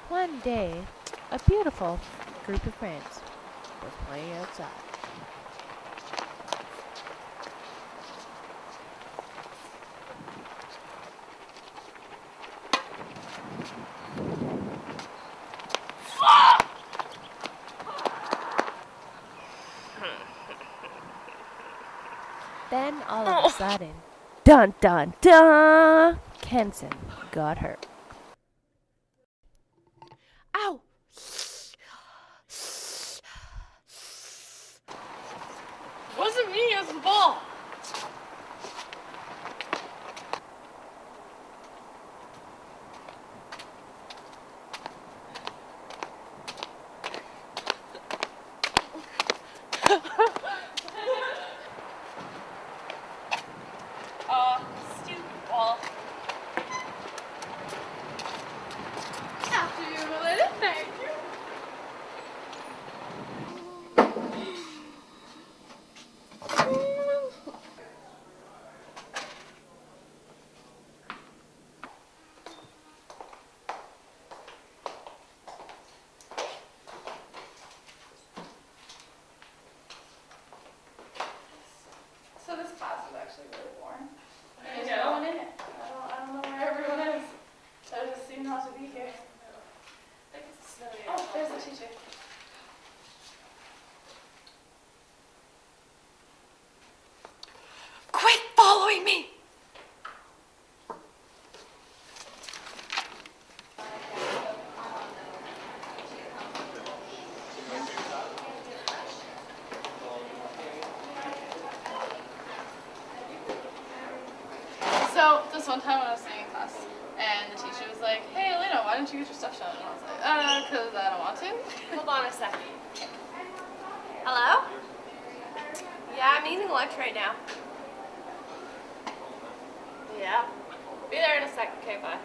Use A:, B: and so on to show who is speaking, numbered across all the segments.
A: One day, a beautiful group of friends was playing outside. Then, all of a sudden, dun dun dun, Kenson got hurt.
B: Ow! Wasn't me, it was the ball. Stupid ball. After you, Melinda. Thank you. So this class is actually really boring. There's no one in it. I don't know where everyone is. I just seem not to be here. Oh, there's the teacher. Quit following me! So, this one time when I was sitting in class, and the teacher was like, "Hey, Elena, why don't you get your stuff shown?" And I was like, because I don't want to.
C: Hold on a second. Hello? Yeah, I'm eating lunch right now. Yeah. Be there in a sec. Okay, bye.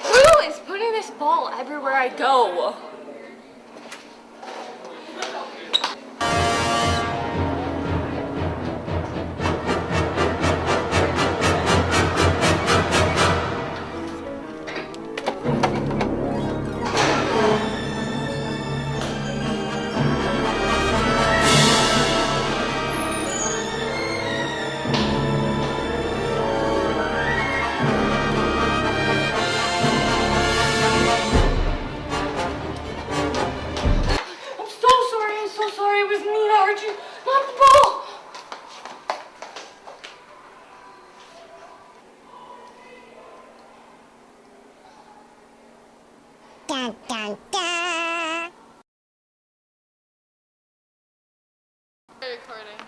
C: Who is putting this ball everywhere I go? I'm so sorry. It was me that hurt you, not the ball.
D: Dun dun dun.
B: Recording.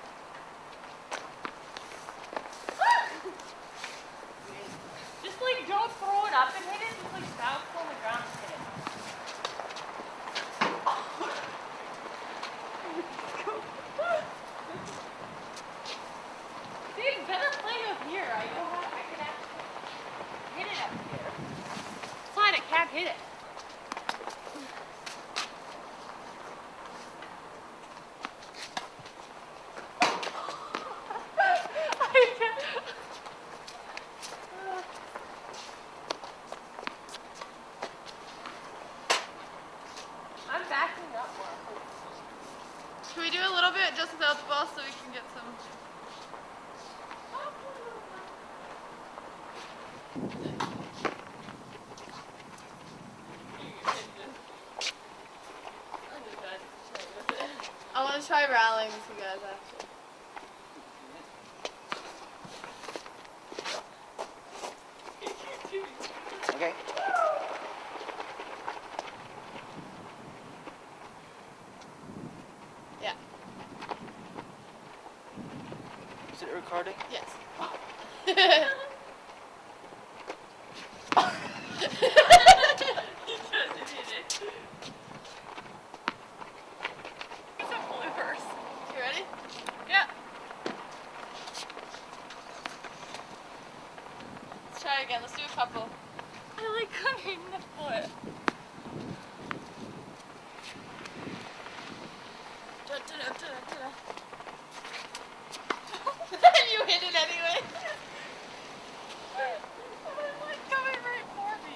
C: Just like don't throw it up and hit it. Just like bounce on the ground and hit it. Dude, better play up here. I can actually hit it up here. Fine, I can't hit it. I'm backing up more.
B: Can we do a little bit just without the ball so we can get some? I want to try rallying with you guys actually.
E: Okay.
B: Yeah.
E: recording?
B: Yes. You ready?
C: Yeah.
B: Let's try again. Let's do a couple.
C: I like cooking the foot.
B: You hit it anyway.
C: It's like coming right for me.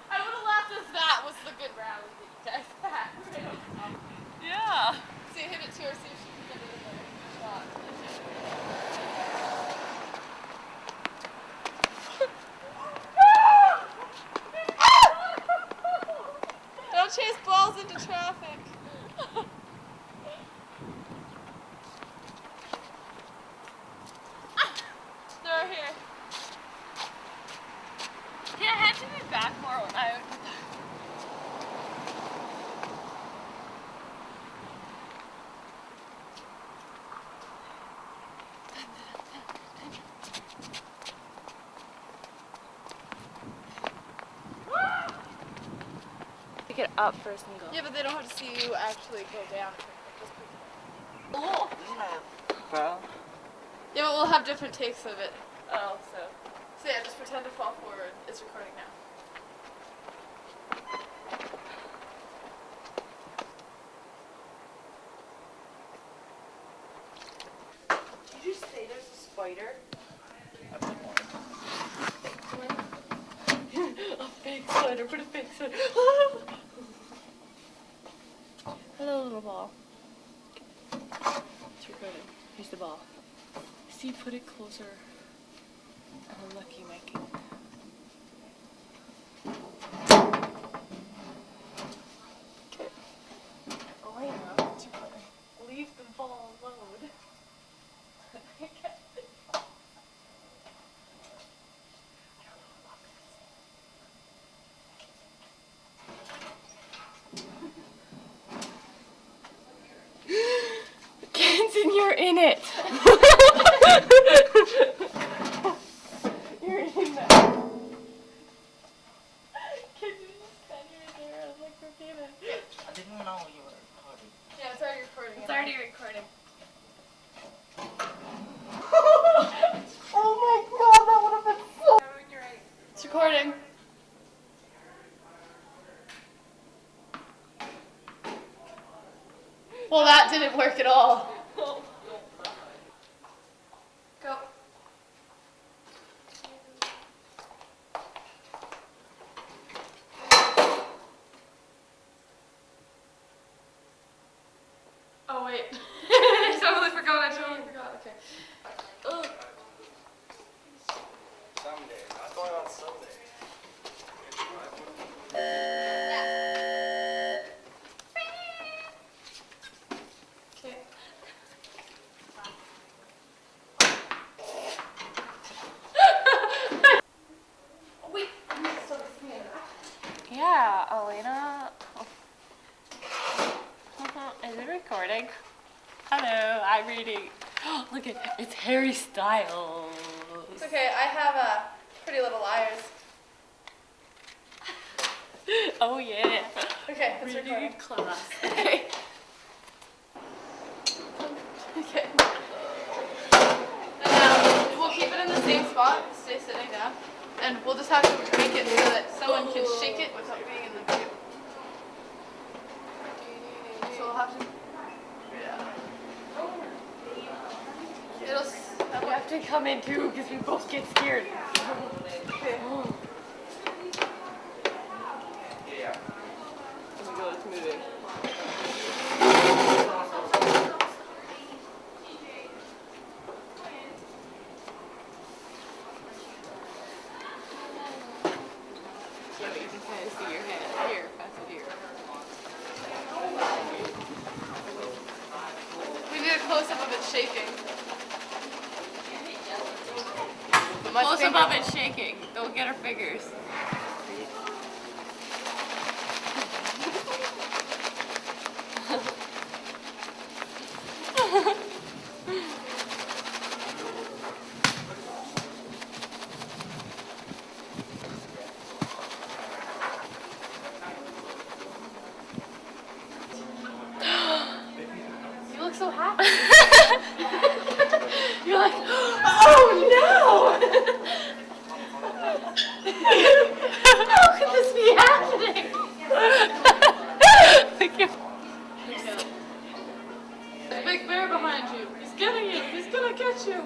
B: I would have laughed if that was the good rally that you guys had.
C: Yeah.
B: See, hit it to her, see if she can get it in there. Shot. Don't chase balls into traffic. They're here.
C: Yeah, I had to be back more when I was.
A: Pick it up first and go.
B: Yeah, but they don't have to see you actually go down. Just pick it up.
C: Oh.
E: Isn't that well?
B: Yeah, but we'll have different takes of it.
C: Oh, so.
B: So yeah, just pretend to fall forward. It's recording now.
C: Did you say there's a spider? A fake spider. Put a fake spider. Hello, little ball. It's recording. Here's the ball. See, put it closer. Oh, lucky Mikey. Elena, leave the ball alone. Kenton, you're in it. You're in that. Kenton, just stand right there. I was like, Regina.
E: I didn't know you were recording.
B: Yeah, it's already recording.
C: It's already recording.
B: Oh my god, that would have been so.
C: You're right.
B: It's recording. Well, that didn't work at all. Go. Oh wait. I totally forgot. Okay. Ugh.
E: Someday. Not going on Sunday.
B: Okay. Wait, I'm still listening.
C: Yeah, Elena. Is it recording? Hello, I'm reading. Look at it's Harry Styles.
B: It's okay, I have Pretty Little Liars.
C: Oh yeah.
B: Okay, it's
C: Reading
B: recording.
C: in class.
B: Okay. Okay. And we'll keep it in the same spot, stay sitting down, and we'll just have to make it so that someone can shake it without being in the video. So we'll have to. Yeah. It'll.
C: You have to come in too, because we both get scared.
B: Okay.
C: Oh my god, it's moving. Yeah, but you can kind of see your hand. Here, pass it here.
B: We need a close up of it shaking. But my
C: Close
B: finger-
C: up of it shaking. Don't get our fingers.
B: like, oh no! How could this be happening? There's a big bear behind you. He's getting you. He's gonna catch you.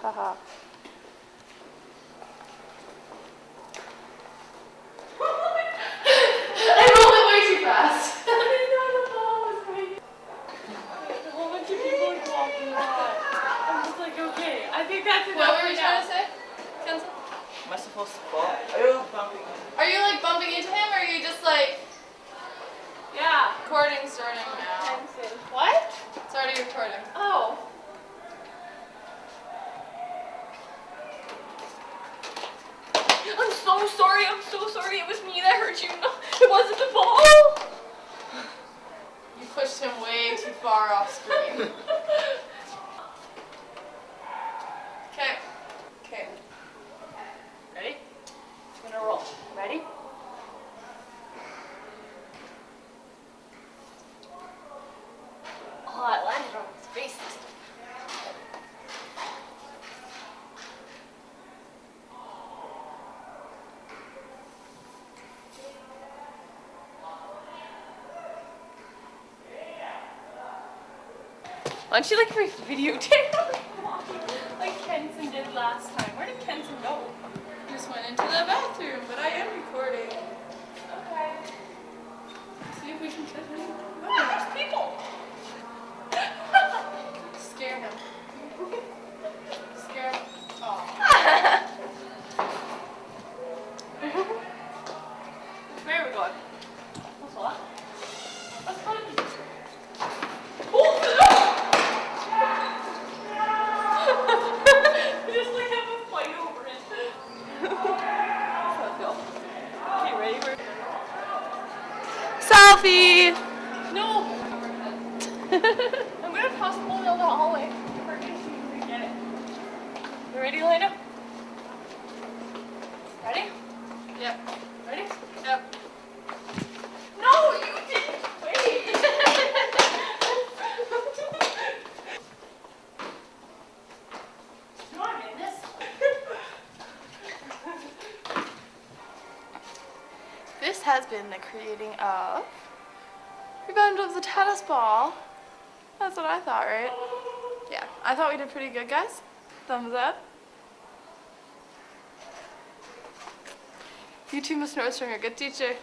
B: Haha. I rolled it way too fast. I didn't know the ball was right. A whole bunch of people are walking by. I'm just like, okay. I think that's enough. What were you trying to say, Kenzie?
E: Am I supposed to fall? Are you bumping?
B: Are you like bumping into him, or are you just like?
C: Yeah.
B: Recording starting now.
C: What?
B: It's already recording.
C: Oh. I'm so sorry. I'm so sorry. It was me that hurt you. No, it wasn't the ball.
B: You pushed him way too far off screen. Okay. Okay.
C: Ready? I'm gonna roll. Ready? Oh, it landed on his face. Why don't you like videotape like Kenson did last time? Where did Kenson go?
B: Just went into the bathroom, but I am recording.
C: Okay.
B: See if we can fit him.
C: Oh, there's people.
B: Scare him. Scare him. Oh.
C: Where are we going? What's what? Let's go to the just like have a fight over it. That's how it feels. Okay, ready?
B: Selfie!
C: No! I'm gonna toss the ball down the hallway. We're gonna see if we can get it. You ready, Elena? Ready?
B: Yep.
C: Ready?
B: Yep.
C: No, you didn't! Wait! Come on, man, this.
B: This has been the creating of Revenge of the Tennis Ball. That's what I thought, right? Yeah, I thought we did pretty good, guys. Thumbs up. You two must know a good teacher.